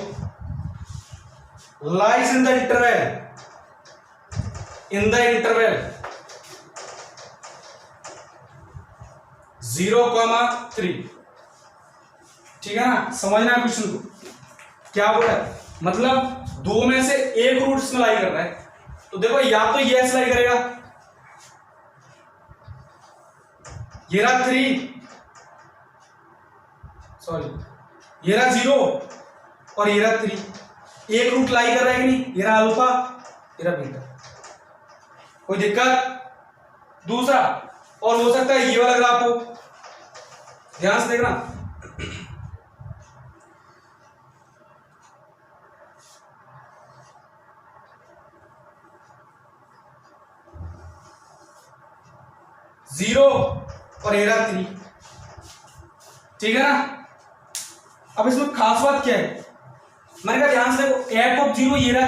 lies in the interval 0, 3, ठीक है ना, समझना है question को, क्या बोला, मतलब दो में से एक रूट इसमें लाई कर रहा है, तो देखो या तो ये ऐसे लाई करेगा, ये रहा 3, सॉरी ये रहा 0 और ये रहा 3, एक रूट लाई कर रहा है कि नहीं, ये रहा अल्फा, ये रहा बीटा, कोई दिक्कत। दूसरा और हो सकता है ये वाला ग्राफ हो, ध्यान से देखना, जीरो और ये रहा 3, ठीक है ना। अब इसमें खास बात क्या है, मैंने कहा ध्यान से देखो, एफ ऑफ 0 ये रहा,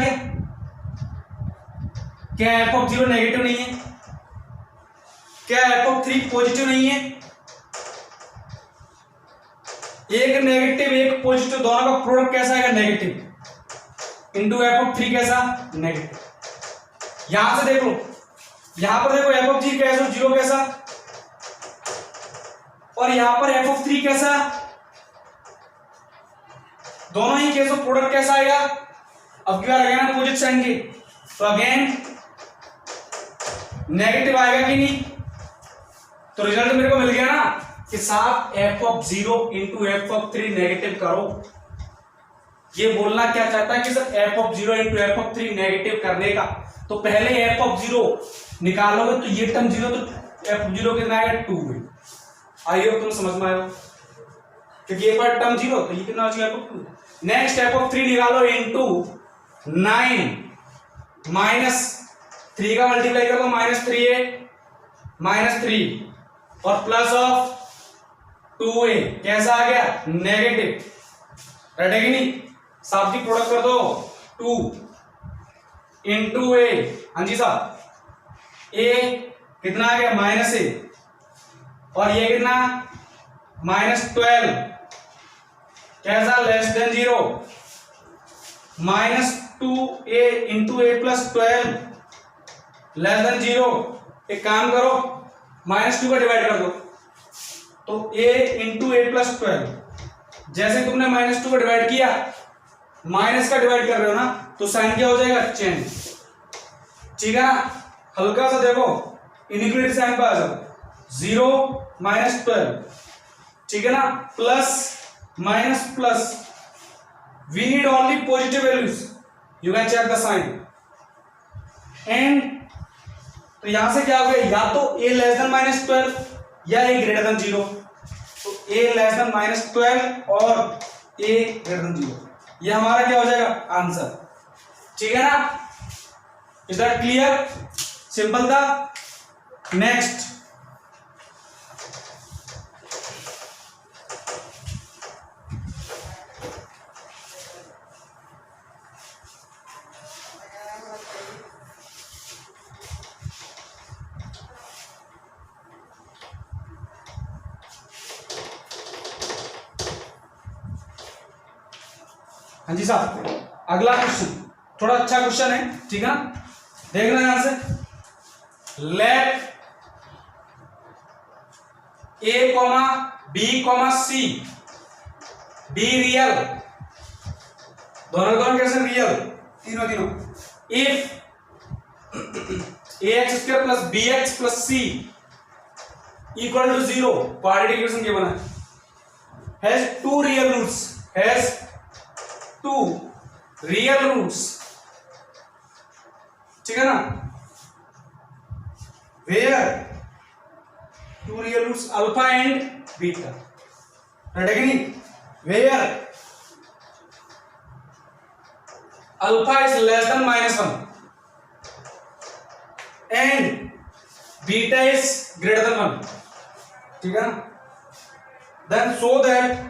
क्या एफ ऑफ 0 नेगेटिव नहीं है, क्या एफ ऑफ 3 पॉजिटिव नहीं है, एक नेगेटिव एक पॉजिटिव दोनों का प्रोडक्ट कैसा आएगा, नेगेटिव, इंटू एफ ऑफ 3 कैसा, नेगेटिव। यहां से देख लो, यहां पर देखो एफ ऑफ 0 कैसा, 0 कैसा, और यहां पर एफ ऑफ 3 कैसा, दोनों ही केसों प्रोडक्ट कैसा आएगा। अब क्या अगेन अपोजिट साइन के, तो अगेन नेगेटिव आएगा कि नहीं, तो रिजल्ट मेरे को मिल गया ना कि साफ F of 0 into F of 3 negative करो। ये बोलना क्या चाहता है कि sir F of 0 into F of 3 negative करने का, तो पहले एफ ऑफ 0 निकालोगे तो ये टर्म 0, तो एफ 0 कितना आएगा, 2 है। आई होप तुम समझ में आए हो, क्योंकि ये पर टर्म 0 तो ये कितना हो जाएगा, 2। नेक्स्ट एफ ऑफ 3 निकालो इंटू 9 माइनस 3 का मल्टीप्लाई कर दो, -3a -3 और प्लस ऑफ 2a कैसा आ गया, नेगेटिव, राइट है कि नहीं। साफ की प्रोडक्ट कर दो, 2 इंटू a, हाँ जी साहब, a कितना आ गया, -a, और ये कितना -12 कैसा, less than 0, -2a into a plus 12 less than 0। एक काम करो, -2 का डिवाइड कर दो, तो a इंटू a प्लस 12, जैसे तुमने -2 का डिवाइड किया, माइनस का डिवाइड कर रहे हो ना, तो साइन क्या हो जाएगा, चेंज, ठीक है ना। हल्का सा देखो इनइक्वालिटी साइन पे आ जाओ, 0 -12, ठीक है ना, plus minus plus, we need only positive values, you can check the sign, and तो यहां से क्या हो गया, या तो a लेस देन -12 या a ग्रेटर देन 0, तो a लेस देन -12 और a ग्रेटर देन 0, ये हमारा क्या हो जाएगा, आंसर, ठीक है ना। इज दैट क्लियर, सिंपल था। नेक्स्ट हाँ जी साहब, अगला क्वेश्चन थोड़ा अच्छा क्वेश्चन है, ठीक है ना, देखना यहां से। Let a, b, c be real, दोनों कैसे रियल, तीनों if ax² plus bx plus c equal to 0, quadratic equation के बना has 2 real roots, has 2 real roots, ठीक है ना, where 2 real roots alpha and beta, right है कि नहीं, where alpha is less than -1 and beta is greater than 1, ठीक है ना, then so that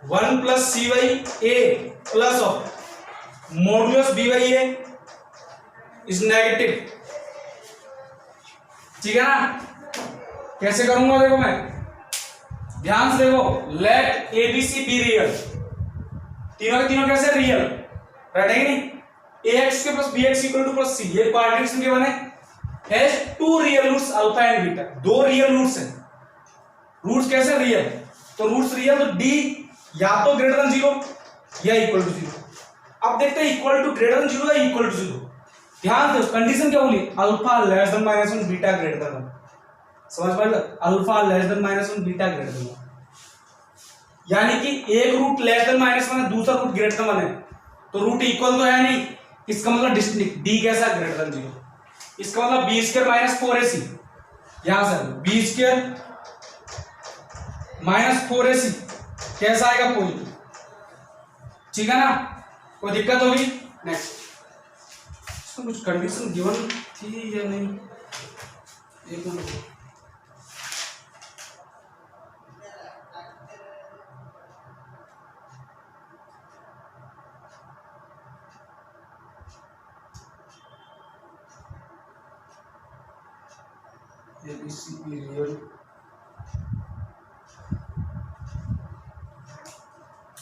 1 plus C by a plus of modulus b by a is negative, ठीक है ना। कैसे करूंगा देखो मैं, ध्यान से देखो, let a b c be real, तीनों के तीनों कैसे रियल, राइट है कि नहीं, ए एक्स के plus b x equal to plus c, ये क्वाड्रेटिक के बने, has two real roots alpha and beta, दो रियल रूट्स हैं। रूट्स कैसे रियल? तो रूट्स रियल तो डी या तो ग्रेटर देन 0 या इक्वल टू 0। अब देखते हैं इक्वल टू ग्रेटर देन 0 या इक्वल टू 0। ध्यान दो कंडीशन क्या बोली, alpha less than -1 beta greater than 1। समझ पाए? Alpha less than -1 beta greater than 1, यानी कि एक रूट लेस देन -1 है, दूसरा रूट ग्रेटर देन 1 है, तो रूट इक्वल तो है नहीं, इसका मतलब डिस्टिंक्ट डी कैसा ग्रेटर देन 0। इसका मतलब बी स्क्वायर माइनस 4ac, यहां से बी स्क्वायर माइनस 4ac कैसा आएगा? पॉजिटिव। ठीक है ना? कोई दिक्कत होगी? नेक्स्ट, इसमें कुछ कंडीशन गिवन थी या नहीं? एक minute, ABC real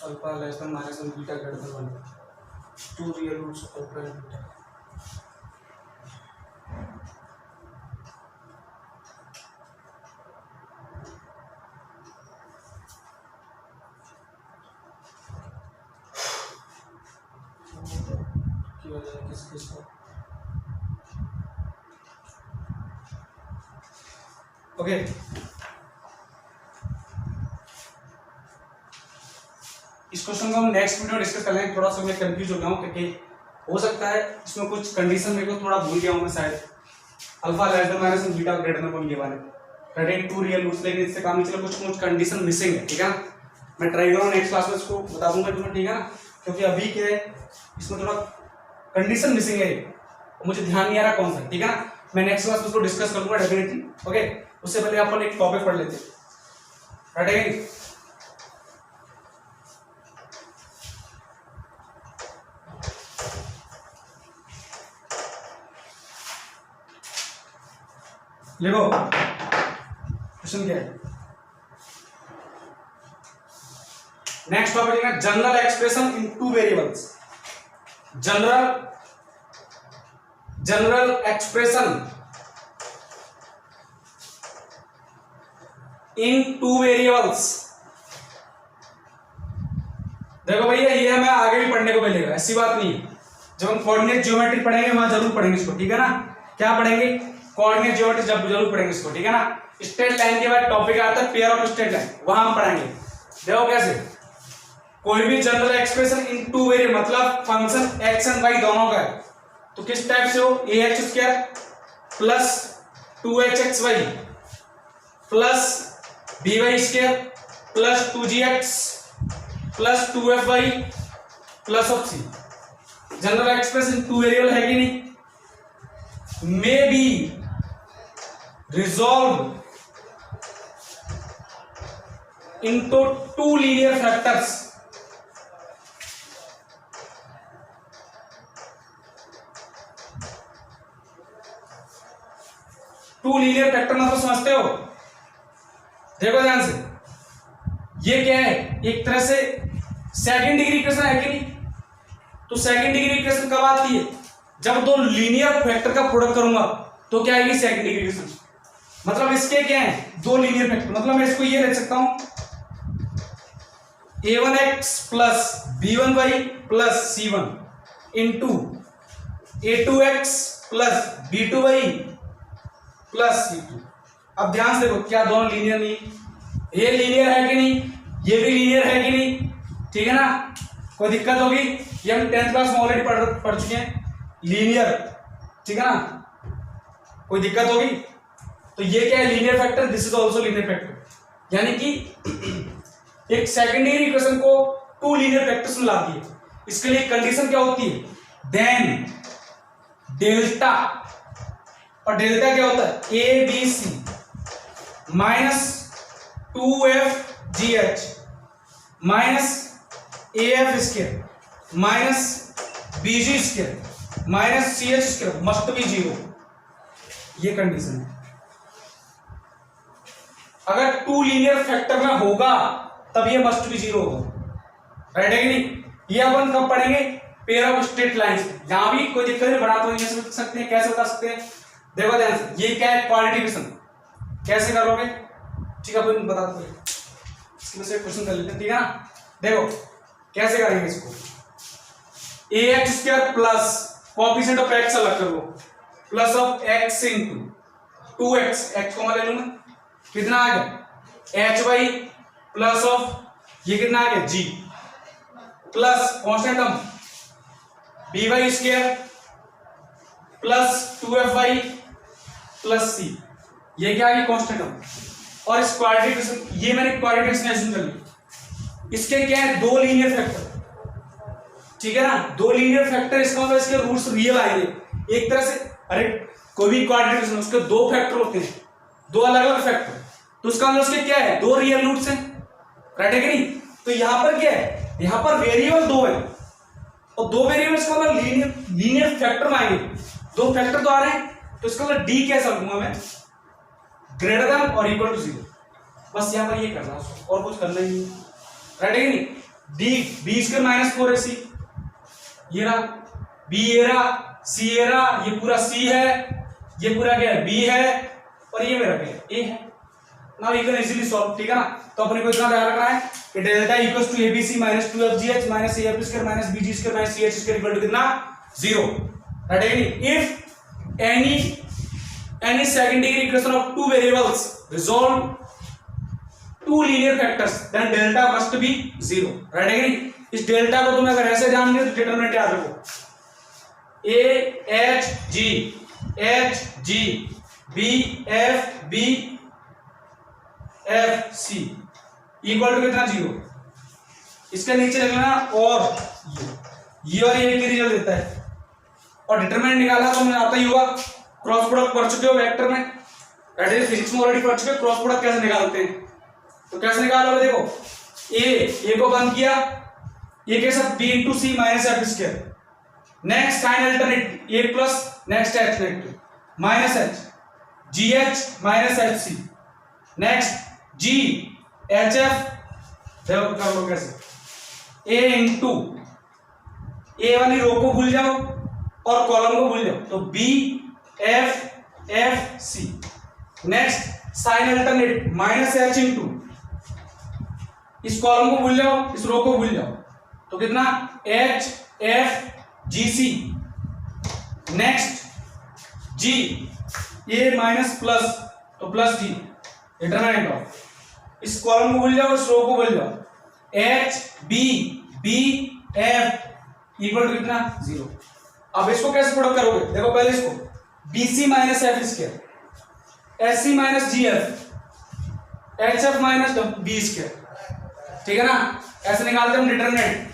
alpha less than -1 beta greater than 1, two real roots alpha and beta. की वजह किसके साथ? ओके, इस क्वेश्चन को हम नेक्स्ट वीडियो डिस्कस कर लेंगे। थोड़ा सा मैं कंफ्यूज हो गया हूँ क्योंकि हो सकता है इसमें कुछ कंडीशन मेरे को थोड़ा भूल गया हूँ मैं शायद। Alpha less than -1 beta greater than 1 ये वाले करेक्ट टू रियल रूट्स, लेकिन इससे काम नहीं चला, कुछ कंडीशन मिसिंग है। ठीक है, मैं ट्राई करूँगा नेक्स्ट क्लास में इसको बता दूंगा तुम्हें। ठीक है ना? क्योंकि अभी क्या है इसमें थोड़ा कंडीशन मिसिंग है, मुझे ध्यान नहीं आ रहा कौन सा। ठीक है ना? मैं नेक्स्ट क्लास में इसको डिस्कस करूंगा डेफिनेटली। ओके, उससे पहले अपन एक टॉपिक पढ़ लेते हैं। राइट, देखो क्वेश्चन क्या है। नेक्स्ट टॉपिक है general expression in two variables. General expression in two variables. देखो भैया ये हमें आगे भी पढ़ने को मिलेगा, ऐसी बात नहीं है। जब हम कोऑर्डिनेट ज्योमेट्री पढ़ेंगे वहां जरूर पढ़ेंगे इसको। ठीक है ना? क्या पढ़ेंगे? कोऑर्डिनेट ज्योमेट्री जब जरूर पढ़ेंगे इसको। ठीक है ना? स्ट्रेट लाइन के बाद टॉपिक आता है पेयर ऑफ स्ट्रेट लाइन, वहां हम पढ़ेंगे। देखो कैसे कोई भी general expression in two variable मतलब फंक्शन एक्स एंड वाई दोनों का है, तो किस टाइप से हो? ax² plus 2hxy plus by² plus 2gx plus 2fy plus of c। General expression two variable है कि नहीं? May be resolve into two linear factors. Two linear factor मतलब समझते हो? देखो ध्यान से, ये क्या है? एक तरह से सेकंड डिग्री इक्वेशन है कि नहीं? तो सेकंड डिग्री इक्वेशन कब आती है? जब दो लीनियर फैक्टर का प्रोडक्ट करूंगा तो क्या आएगी? Second degree equation. मतलब इसके क्या है? दो लीनियर फैक्टर, मतलब मैं इसको ये लिख सकता हूं a1x plus b1y plus c1 into a2x plus b2y plus c2। अब ध्यान से देखो, क्या दोनों लीनियर नहीं? ये लीनियर है कि नहीं? ये भी लीनियर है कि नहीं? ठीक है ना? कोई दिक्कत होगी? ये हम 10th क्लास में ऑलरेडी पढ़ चुके हैं, लीनियर। ठीक है ना? कोई दिक्कत होगी? तो ये क्या है? Linear factor, this is also linear factor, यानी कि एक सेकेंडरी इक्वेशन को टू लीनियर फैक्टर्स में लाती है। इसके लिए कंडीशन क्या होती है? देन डेल्टा, और डेल्टा क्या होता है? A b c minus 2fgh minus af² minus bg² minus ch² must be 0। ये कंडीशन है। अगर टू लीनियर फैक्टर में होगा तब ये मस्ट बी 0 होगा। राइट है कि नहीं? ये अपन कब पढ़ेंगे? Pair of straight lines. यहां भी कोई दिक्कत नहीं, बना तो नहीं सकते हैं। कैसे बता सकते हैं? देखो ध्यान से, ये क्या है क्वाड्रेटिक इक्वेशन, कैसे करोगे, ठीक है अपन बता दो, इसकी वजह से क्वेश्चन कर लेते हैं, ठीक है ना। देखो कैसे करेंगे इसको, a x square plus coefficient of x अलग करो, plus of x into 2x, x को मैं ले लूंगा, कितना आ गया एच वाई, प्लस ऑफ ये कितना आ गया जी, plus constant term b y square plus 2f(y) plus c, ये क्या है कांस्टेंट टर्म, और इस क्वाड्रेटिक इक्वेशन, ये मैंने क्वाड्रेटिक इक्वेशन कर ली, इसके क्या है दो लीनियर फैक्टर, ठीक है ना, दो लीनियर फैक्टर, इसका मतलब इसके रूट्स रियल आएंगे एक तरह से। अरे कोई भी क्वाड्रेटिक इक्वेशन उसके दो फैक्टर होते हैं, दो अलग अलग फैक्टर, तो उसका मतलब उसके क्या है दो रियल रूट्स हैं, राइट है कि नहीं। तो यहां पर क्या है, यहां पर वेरिएबल दो है, और दो वेरिएबल्स का मतलब लीनियर फैक्टर में आएंगे, दो फैक्टर तो आ रहे हैं, तो इसका मतलब डी कैसा लूंगा मैं, ग्रेटर देन और इक्वल टू 0, बस यहां पर ये करना है, और कुछ करना ही नहीं, राइट है कि नहीं। D B square minus 4ac, ये रहा बी, ये रहा सी, ये रहा, ये पूरा सी है, ये पूरा क्या है बी है, और ये मेरा क्या है ए है। Now you can easily solve, ठीक है ना। तो अपने को इतना ध्यान रखना है कि delta equals to abc minus 2fgh minus af square minus bg square minus ch square equal to कितना 0, राइट है कि if any second degree equation of two variables resolve two linear factors then delta must be 0, right है कि नहीं। इस delta को तुम्हें अगर ऐसे जान लिया तो डिटरमिनेंट याद रखो, a h g b f c equal to कितना 0, इसके नीचे लिख लेना और ये और ये रिजल्ट देता है, और डिटरमिनेंट निकाला तो मुझे आता ही होगा, क्रॉस प्रोडक्ट पढ़ चुके हो वेक्टर में, राइट है, फिजिक्स में ऑलरेडी पढ़ चुके हो क्रॉस प्रोडक्ट कैसे निकालते हैं। तो कैसे निकालोगे, देखो ए को बंद किया, ये के साथ b into c minus f square, next sign alternate a plus next h negative minus h g h minus h c, next g h f, देखो कर लो कैसे, ए इंटू ए वाली रो को भूल जाओ और कॉलम को भूल जाओ, तो b f c, next sign alternate minus h into, इस कॉलम को भूल जाओ इस रो को भूल जाओ, तो कितना h f g c, next g a minus plus तो प्लस जी, डिटरमिनेंट ऑफ, इस कॉलम को भूल जाओ इस रो को भूल जाओ, h b f equal to कितना 0। अब इसको कैसे प्रोडक्ट करोगे, देखो पहले इसको b c minus f square, s c minus g f, h f minus b square, ठीक है ना, ऐसे निकालते हैं हम डिटरमिनेंट,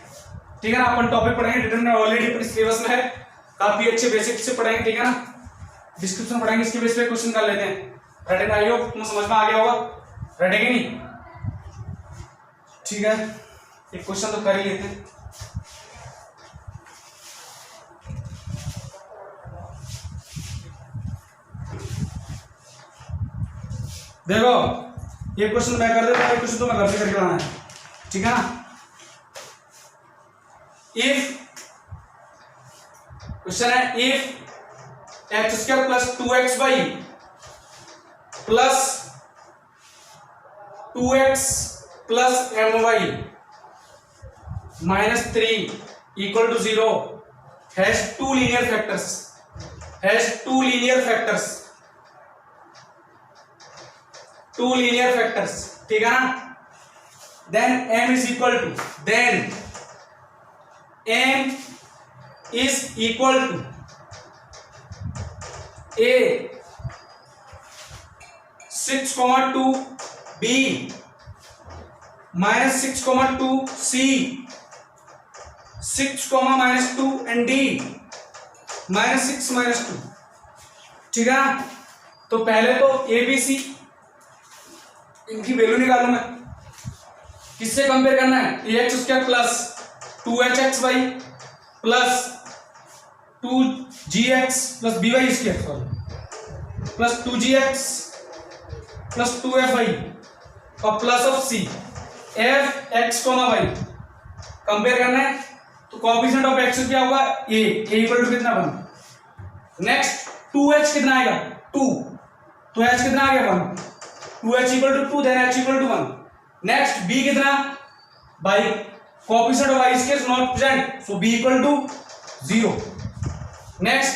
ठीक है ना। अपन टॉपिक पढ़ेंगे डिटरमिनेंट, ऑलरेडी अपने सिलेबस में है, काफी अच्छे बेसिक से पढ़ेंगे, ठीक है ना, डिस्क्रिप्शन पढ़ेंगे, इसके बेस पे क्वेश्चन कर लेते हैं, राइट है, आई होप तुम्हें समझ में आ गया होगा, राइट है कि नहीं, ठीक है। एक क्वेश्चन तो कर ही लेते हैं, देखो ये क्वेश्चन मैं कर देता हूं, क्वेश्चन तो मैं घर से करके लाना है, ठीक है ना। इफ क्वेश्चन है if x square plus 2xy plus 2x plus my minus 3 equal to 0 has two linear factors, ठीक है ना। then m is equal to a 6,2 b minus 6,2 c 6, minus 2 and d minus 6 minus 2, ठीक है ना। तो पहले तो ए बी सी इनकी वैल्यू निकालू मैं, किससे कंपेयर करना है, a x square plus 2hxy plus 2gx plus by square sorry plus 2gx plus 2fy और plus of c f x, y compare करना है। तो कोएफिशिएंट ऑफ x क्या होगा a इक्वल टू कितना 1, नेक्स्ट 2h कितना आएगा 2, तो h कितना आ गया 1, 2h equal to 2, then h equal to 1। Next b कितना, by coefficient of y square not present, so b equal to 0। Next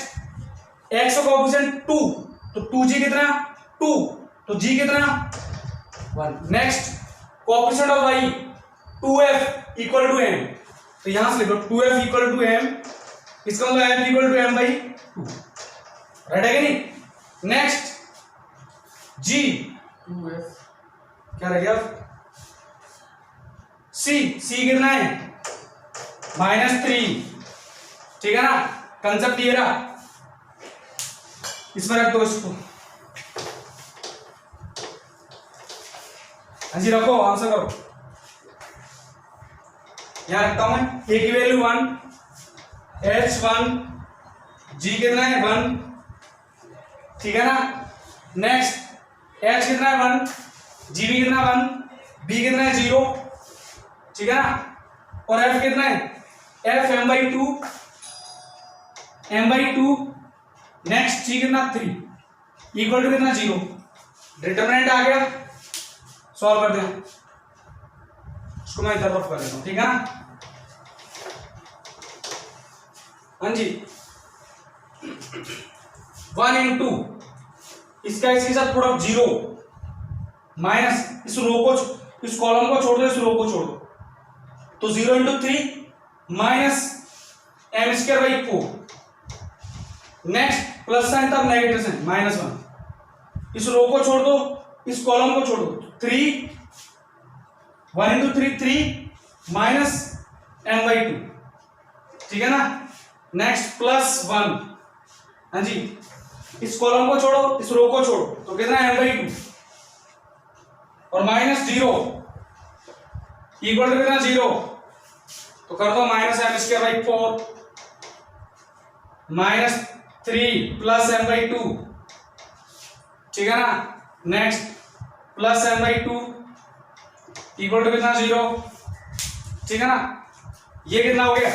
x का कोएफिशिएंट 2, तो 2g कितना 2, तो g कितना 1। Next coefficient of y 2f equal to m, तो यहां से लिखो 2f इक्वल टू m, इसका मतलब f equal to m by 2, right है कि नहीं। नेक्स्ट g 2f क्या रह गया, c कितना है -3, ठीक है ना, कंसेप्ट ये रहा, इसमें रख दो इसको, हाँ जी रखो, आंसर करो। यहां रखता हूं मैं, a की वैल्यू 1, h1, g कितना है 1, ठीक है ना। नेक्स्ट h कितना है 1, g भी कितना 1, b कितना है 0, ठीक है ना, और f कितना है f m/2, m/2। Next g कितना 3 इक्वल टू कितना 0, डिटरमिनेंट आ गया, सॉल्व कर दें, इसको मैं इधर तरफ कर देता हूं, ठीक है ना। हाँ जी 1 into इसका इसके साथ प्रोडक्ट 0 माइनस इस रो को, इस कॉलम को छोड़ दो, इस रो को छोड़ दो, तो 0 into 3 minus m²/4। Next plus sign तब नेगेटिव साइन -1, इस रो को छोड़ दो, इस कॉलम को छोड़ दो, 3 1 into 3 3 माइनस m/2, ठीक है ना। नेक्स्ट +1, हाँ जी इस कॉलम को छोड़ो, इस रो को छोड़ो, तो कितना m/2, और -0 इक्वल टू कितना 0, तो कर दो -m²/4 -3 प्लस m/2, ठीक है ना। Next plus m/2 equal to कितना 0, ठीक है ना। ये कितना हो गया,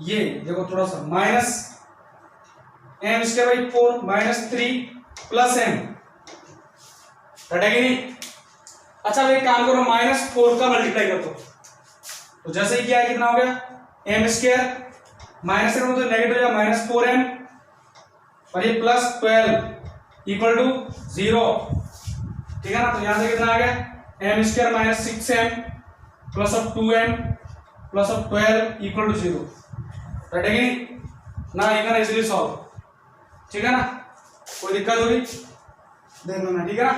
ये देखो थोड़ा सा -m²/4 -3 प्लस m, रटेगी नहीं। अच्छा एक काम करो, -4 का मल्टीप्लाई कर दो, तो जैसे ही क्या है कितना हो गया m², माइनस से तो नेगेटिव हो जाएगा -4m, और ये +12 इक्वल टू 0, ठीक है ना। तो यहां से कितना आ गया m² -6m plus of 2m plus of 12 equal to 0, रटेगी ना, यू कैन इजीली सॉल्व, ठीक है ना। कोई दिक्कत होगी देख लो ना, ठीक है ना।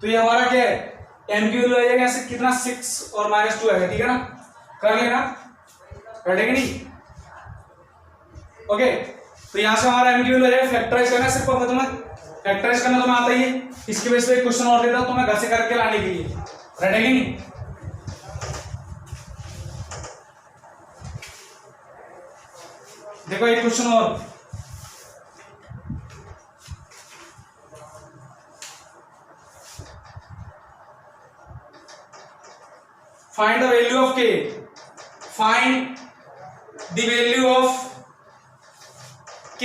तो ये हमारा क्या है m की वैल्यू आ जाएगा ऐसे कितना 6 और -2 आएगा, ठीक है ना, कर लेना, रटेगी नहीं, ओके। तो यहां से हमारा m की वैल्यू आ जाएगा, फैक्टराइज करना सिर्फ पता तुम्हें, फैक्टराइज करना तुम्हें आता ही है, इसके बेस पे एक क्वेश्चन और देता हूं तुम्हें घर से करके लाने के लिए, रटेगी नहीं। देखो एक क्वेश्चन और, find the value of k, find the value of k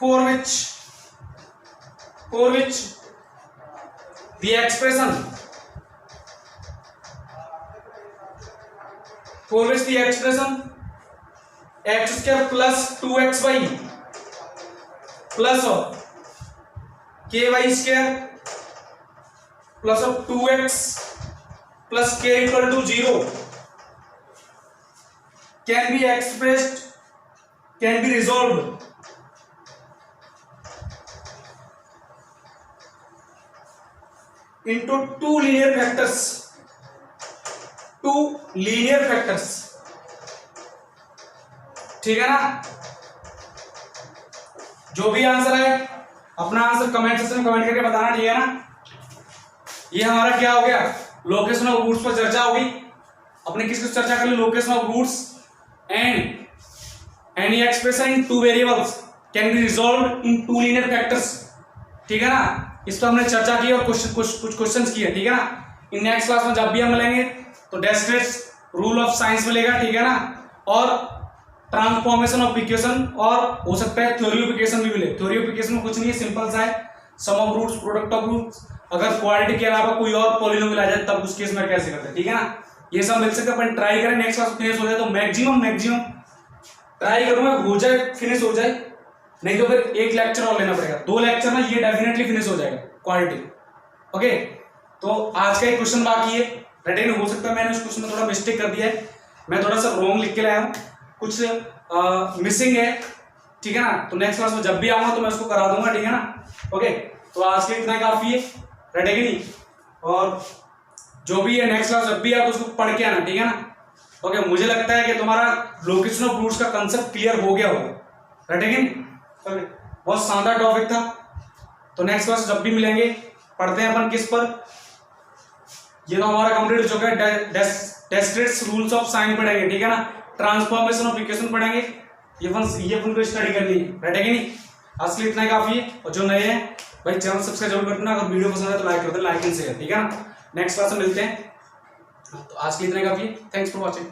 for which the expression x² plus 2xy plus of ky² plus of 2x plus k equal to 0 can be expressed, can be resolved into two linear factors, ठीक है ना। जो भी answer है अपना answer comment section में comment करके बताना, ठीक है ना। ये हमारा क्या हो गया, लोकेशन ऑफ रूट्स पर चर्चा होगी, अपने किस किस चर्चा कर ली, location of roots and any expression in two variables can be resolved into linear factors, ठीक है ना। इस पर हमने चर्चा की और कुछ क्वेश्चंस किए, ठीक है ना। इन नेक्स्ट क्लास में जब भी हम मिलेंगे तो डिस्क्रीट रूल ऑफ साइंस मिलेगा, ठीक है ना, और ट्रांसफॉर्मेशन ऑफ इक्वेशन, और हो सकता है थ्योरी ऑफ इक्वेशन भी मिले। थ्योरी ऑफ इक्वेशन में कुछ नहीं है, सिंपल सा है, sum of roots, product of roots, अगर क्वाड्रेटिक के अलावा कोई और पॉलिनोमियल आ जाए तब उस केस में कैसे करते हैं, ठीक है ना, ये सब मिल सकता है। अपन ट्राई करें नेक्स्ट क्लास फिनिश हो जाए तो मैक्सिमम ट्राई करूंगा हो जाए, फिनिश हो जाए, नहीं तो फिर एक लेक्चर और लेना पड़ेगा, 2 लेक्चर में ये डेफिनेटली फिनिश हो जाएगा क्वाड्रेटिक। ओके, तो आज का एक क्वेश्चन बाकी है, रेडी नहीं हो सकता मैंने उस क्वेश्चन में थोड़ा मिस्टेक कर दिया है, मैं थोड़ा सा रॉन्ग लिख के लाया हूँ, कुछ मिसिंग है, ठीक है ना, तो नेक्स्ट क्लास में जब भी आऊंगा तो मैं उसको करा दूंगा, ठीक है ना। ओके, तो आज के इतना काफी है, रेडी कि नहीं, और जो भी है नेक्स्ट क्लास जब भी आप उसको पढ़ के आना, ठीक है ना। ओके, मुझे लगता है कि तुम्हारा लोकेशन ऑफ रूट्स का कंसेप्ट क्लियर हो गया होगा, रेडी कि नहीं। ओके, बहुत शानदार टॉपिक था, तो नेक्स्ट क्लास जब भी मिलेंगे पढ़ते हैं अपन किस पर, ये तो हमारा कंप्लीट हो चुका है, डिस्क्रीट रूल्स ऑफ साइन पढ़ेंगे, ठीक है ना, ट्रांसफॉर्मेशन ऑफ इक्वेशन पढ़ेंगे, ये अपन को स्टडी करनी है, रेडी कि नहीं। आज के लिए इतना ही काफी है, और जो नए हैं भाई चैनल सब्सक्राइब जरूर कर देना, अगर वीडियो पसंद है तो लाइक कर देना, लाइक एंड शेयर, ठीक है ना। नेक्स्ट क्लास में मिलते हैं, तो आज के लिए इतना ही काफी है, थैंक्स फॉर वॉचिंग।